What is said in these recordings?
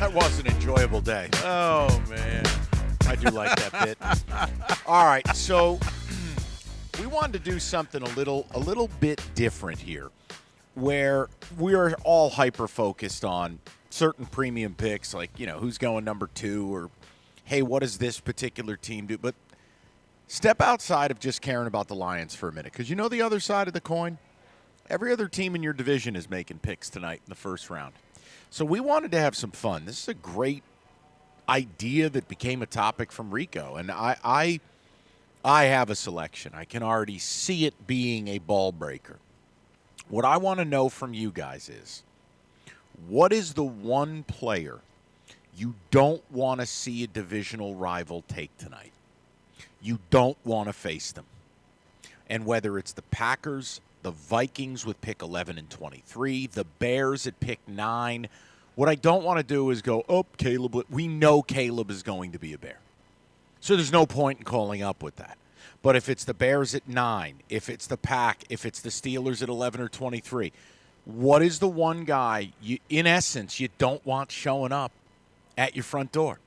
That was an enjoyable day. Oh, man. I do like that bit. All right, so we wanted to do something a little bit different here, where we're all hyper-focused on certain premium picks, like, who's going number 2, or, hey, what does this particular team do? But step outside of just caring about the Lions for a minute, because the other side of the coin? Every other team in your division is making picks tonight in the first round. So we wanted to have some fun. This is a great idea that became a topic from Rico, and I have a selection. I can already see it being a ball breaker. What I want to know from you guys is, what is the one player you don't want to see a divisional rival take tonight? You don't want to face them. And whether it's the Packers, the Vikings with pick 11 and 23, the Bears at pick 9. What I don't want to do is go, Caleb. We know Caleb is going to be a Bear. So there's no point in calling up with that. But if it's the Bears at 9, if it's the Pack, if it's the Steelers at 11 or 23, what is the one guy, in essence, you don't want showing up at your front door?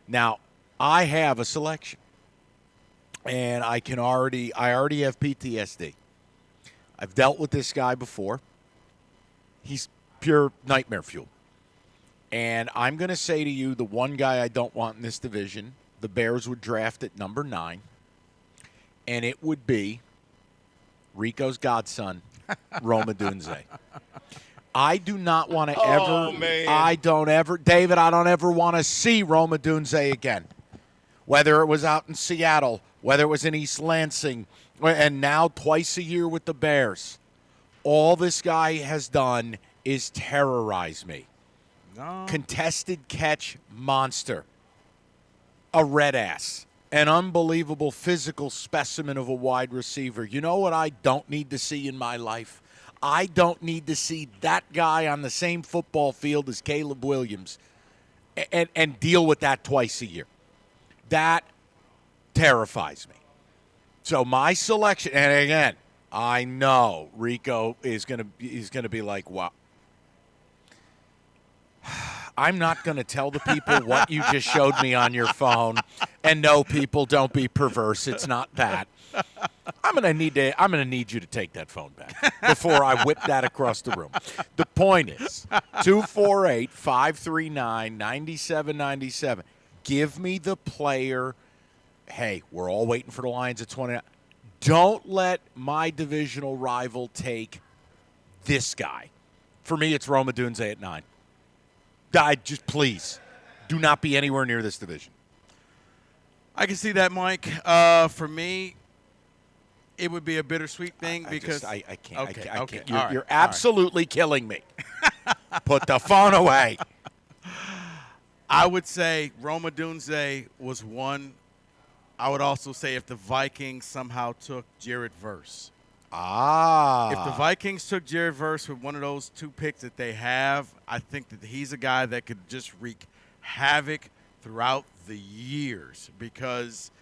Now, I have a selection. And I already have PTSD. I've dealt with this guy before. He's pure nightmare fuel. And I'm going to say to you, the one guy I don't want in this division, the Bears would draft at number 9, and it would be Rico's godson, Rome Odunze. I do not want to David, I don't ever want to see Rome Odunze again. Whether it was out in Seattle, whether it was in East Lansing, and now twice a year with the Bears. All this guy has done is terrorize me. No. Contested catch monster. A red ass. An unbelievable physical specimen of a wide receiver. You know what I don't need to see in my life? I don't need to see that guy on the same football field as Caleb Williams and deal with that twice a year. That terrifies me. So my selection, and again, I know Rico is going to be like, wow. I'm not going to tell the people what you just showed me on your phone. And no, people, don't be perverse. It's not that. I'm going to need you to take that phone back before I whip that across the room. The point is 248-539-9797. Give me the player. Hey, we're all waiting for the Lions at 29. Don't let my divisional rival take this guy. For me, it's Rome Odunze at 9. Just please, do not be anywhere near this division. I can see that, Mike. For me, it would be a bittersweet thing because I can't. Okay, I okay. can't. You're absolutely killing me. Put the phone away. I would say Rome Odunze was one. I would also say if the Vikings somehow took Jared Verse. If the Vikings took Jared Verse with one of those 2 picks that they have, I think that he's a guy that could just wreak havoc throughout the years because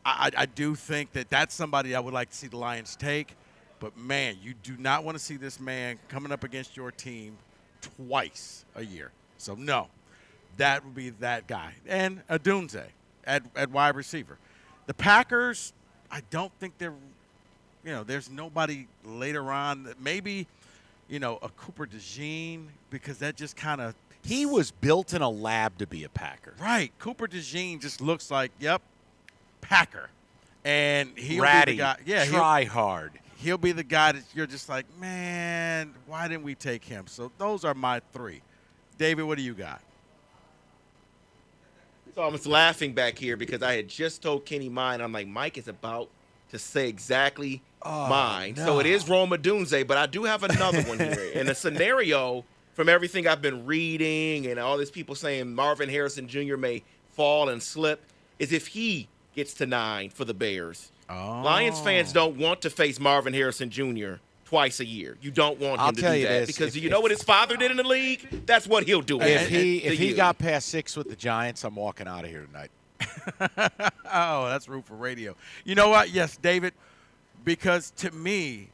I do think that that's somebody I would like to see the Lions take. But, man, you do not want to see this man coming up against your team twice a year. So, no, that would be that guy. And Odunze at wide receiver. The Packers, I don't think they're – there's nobody later on that maybe, a Cooper DeJean because that just kind of – he was built in a lab to be a Packer. Right. Cooper DeJean just looks like, Packer. And he'll Ratty, be the guy. Yeah, try hard. He'll be the guy that you're just like, man, why didn't we take him? So those are my 3. David, what do you got? So I'm just laughing back here because I had just told Kenny mine. I'm like, Mike is about to say exactly mine. No. So it is Rome Odunze, but I do have another one here. In a scenario, from everything I've been reading and all these people saying Marvin Harrison Jr. may fall and slip, is if he gets to 9 for the Bears. Oh. Lions fans don't want to face Marvin Harrison Jr. twice a year. You don't want him to do that because you know what his father did in the league? That's what he'll do. If he got past 6 with the Giants, I'm walking out of here tonight. Oh, that's root for radio. You know what? Yes, David, because to me,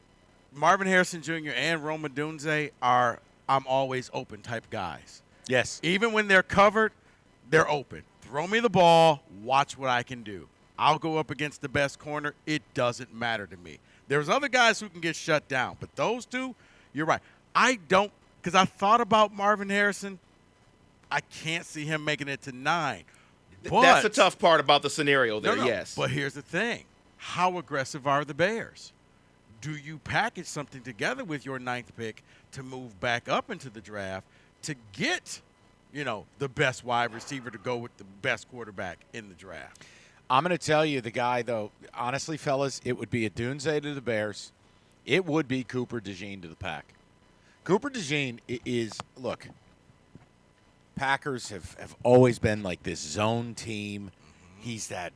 Marvin Harrison Jr. and Rome Odunze are I'm always open type guys. Yes. Even when they're covered, they're open. Throw me the ball. Watch what I can do. I'll go up against the best corner. It doesn't matter to me. There's other guys who can get shut down, but those two, you're right. I don't, because I thought about Marvin Harrison. I can't see him making it to 9. But, that's the tough part about the scenario there, yes. But here's the thing. How aggressive are the Bears? Do you package something together with your 9th pick to move back up into the draft to get, the best wide receiver to go with the best quarterback in the draft? I'm going to tell you the guy, though, honestly, fellas, it would be Odunze to the Bears. It would be Cooper DeJean to the Pack. Cooper DeJean is, look, Packers have always been like this zone team. Mm-hmm. He's that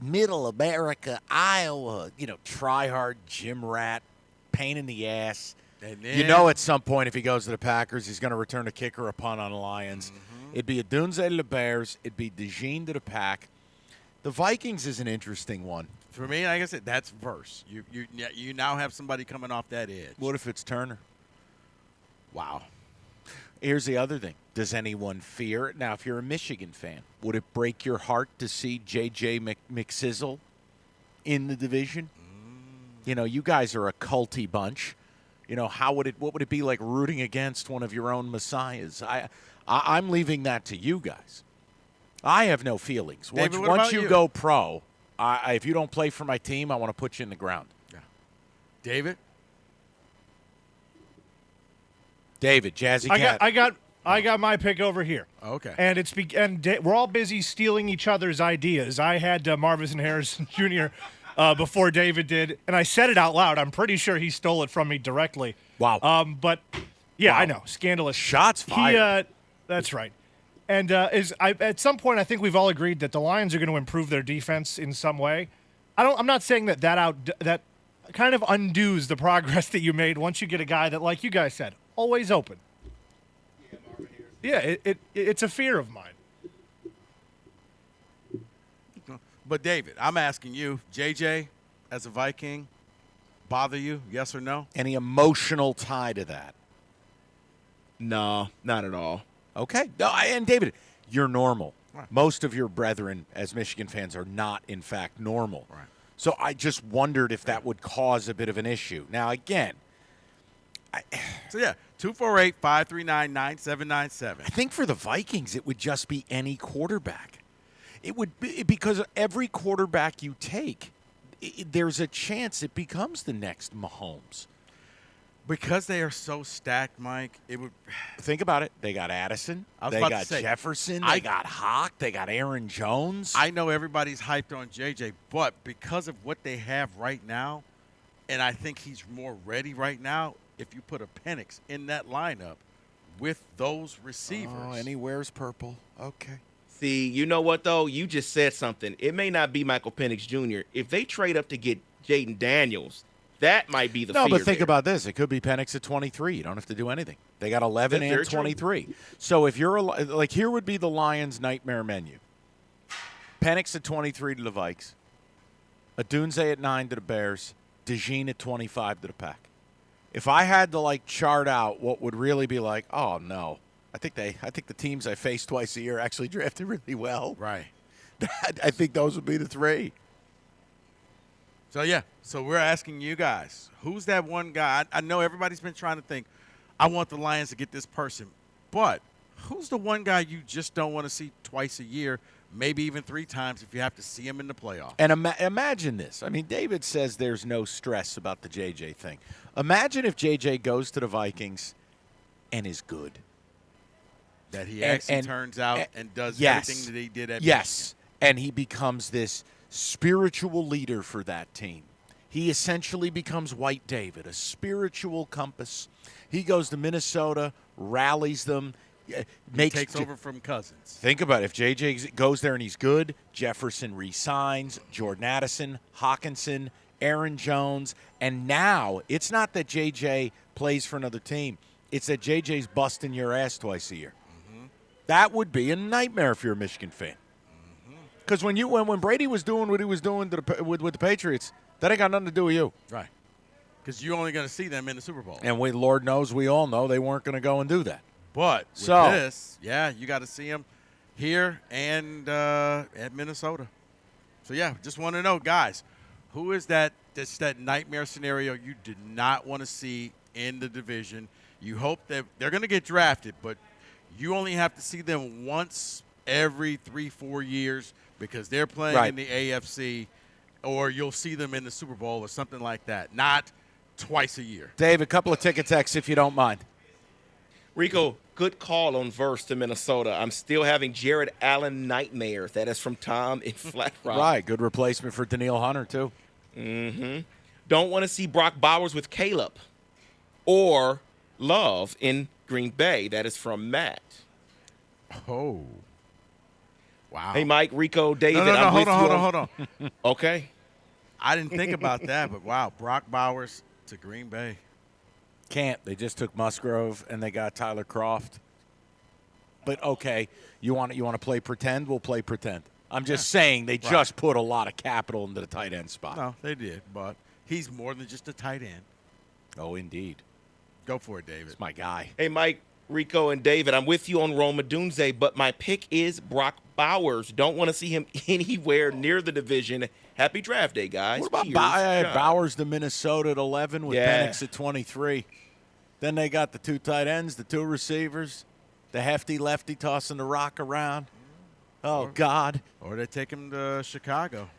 middle America, Iowa, try-hard gym rat, pain in the ass. And then, at some point if he goes to the Packers, he's going to return a kick or a punt on the Lions. Mm-hmm. It'd be Odunze to the Bears. It'd be DeJean to the Pack. The Vikings is an interesting one. For me, like I said, that's verse. You now have somebody coming off that edge. What if it's Turner? Wow. Here's the other thing. Does anyone fear it? Now, if you're a Michigan fan, would it break your heart to see J.J. McSizzle in the division? You guys are a culty bunch. What would it be like rooting against one of your own messiahs? I'm leaving that to you guys. I have no feelings. David, Once you go pro, if you don't play for my team, I want to put you in the ground. Yeah. David? Jazzy Cat. I got my pick over here. Okay. And we're all busy stealing each other's ideas. I had Marvin Harrison Jr. Before David did, and I said it out loud. I'm pretty sure he stole it from me directly. Wow. But yeah, wow. I know, scandalous. Shots fired. That's right. And at some point, I think we've all agreed that the Lions are going to improve their defense in some way. I'm not saying that kind of undoes the progress that you made once you get a guy that, like you guys said, always open. Yeah, it's a fear of mine. But David, I'm asking you, JJ, as a Viking, bother you? Yes or no? Any emotional tie to that? No, not at all. Okay. No, and David, you're normal. Right. Most of your brethren as Michigan fans are not, in fact, normal. Right. So I just wondered if that would cause a bit of an issue. Now, again. 248-539-9797. I think for the Vikings, it would just be any quarterback. It would be because every quarterback you take, there's a chance it becomes the next Mahomes. Because they are so stacked, Mike, it would. Think about it. They got Addison. They got Jefferson. They got Hawk. They got Aaron Jones. I know everybody's hyped on JJ, but because of what they have right now, and I think he's more ready right now, if you put a Penix in that lineup with those receivers. Oh, and he wears purple. Okay. See, you know what, though? You just said something. It may not be Michael Penix Jr. If they trade up to get Jaden Daniels, that might be the fear. No, but think there. about this. It could be Penix at 23. You don't have to do anything. They got 11 That's and 23. true. So if you're like, here would be the Lions' nightmare menu. Penix at 23 to the Vikes. Odunze at 9 to the Bears. DeJean at 25 to the Pack. If I had to chart out what would really be like, oh no, I think the teams I face twice a year actually drafted really well. Right. I think those would be the 3. So we're asking you guys, who's that one guy? I know everybody's been trying to think, I want the Lions to get this person, but who's the one guy you just don't want to see twice a year, maybe even 3 times if you have to see him in the playoffs? And imagine this. I mean, David says there's no stress about the JJ thing. Imagine if JJ goes to the Vikings and is good. That he actually turns out and does yes, everything that he did at Yes, and he becomes this spiritual leader for that team. He essentially becomes White David, a spiritual compass. He goes to Minnesota, rallies them. Takes over from Cousins. Think about it. If J.J. goes there and he's good, Jefferson re-signs, Jordan Addison, Hawkinson, Aaron Jones, and now it's not that J.J. plays for another team. It's that J.J.'s busting your ass twice a year. Mm-hmm. That would be a nightmare if you're a Michigan fan. Because when Brady was doing what he was doing with the Patriots, that ain't got nothing to do with you. Right. Because you're only going to see them in the Super Bowl. And Lord knows, we all know they weren't going to go and do that. But with So- this, yeah, you got to see him here and at Minnesota. So, yeah, just want to know, guys, who is that nightmare scenario you did not want to see in the division? You hope that they're going to get drafted, but you only have to see them once every 3-4 years because they're playing Right. in the AFC, or you'll see them in the Super Bowl or something like that, not twice a year. Dave, a couple of ticket texts if you don't mind. Rico, good call on verse to Minnesota. I'm still having Jared Allen nightmares. That is from Tom in Flat Rock. Right, good replacement for Daniil Hunter, too. Don't want to see Brock Bowers with Caleb or Love in Green Bay. That is from Matt. Oh. Wow. Hey, Mike, Rico, David. No, I'm with you hold on. Okay. I didn't think about that, but wow, Brock Bowers to Green Bay. Can't. They just took Musgrove and they got Tyler Croft. But okay, you want to play pretend? We'll play pretend. I'm just saying they just put a lot of capital into the tight end spot. No, they did, but he's more than just a tight end. Oh, indeed. Go for it, David. It's my guy. Hey, Mike, Rico, and David. I'm with you on Roma Dunze, but my pick is Brock Bowers. Don't want to see him anywhere near the division. Happy draft day, guys. What about Cheers, John. Bowers to Minnesota at 11 with Yeah. Penix at 23? Then they got the two tight ends, the two receivers, the hefty lefty tossing the rock around. Oh, God. Or they take him to Chicago.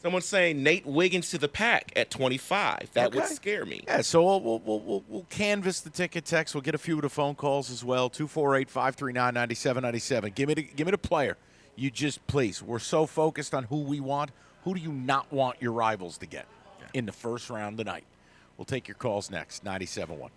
Someone's saying Nate Wiggins to the Pack at 25. That would Okay. scare me. Yeah, so we'll canvass the ticket text. We'll get a few of the phone calls as well. 248-539-9797. Give me the player. You just please. We're so focused on who we want. Who do you not want your rivals to get in the first round tonight? We'll take your calls next. 97.1.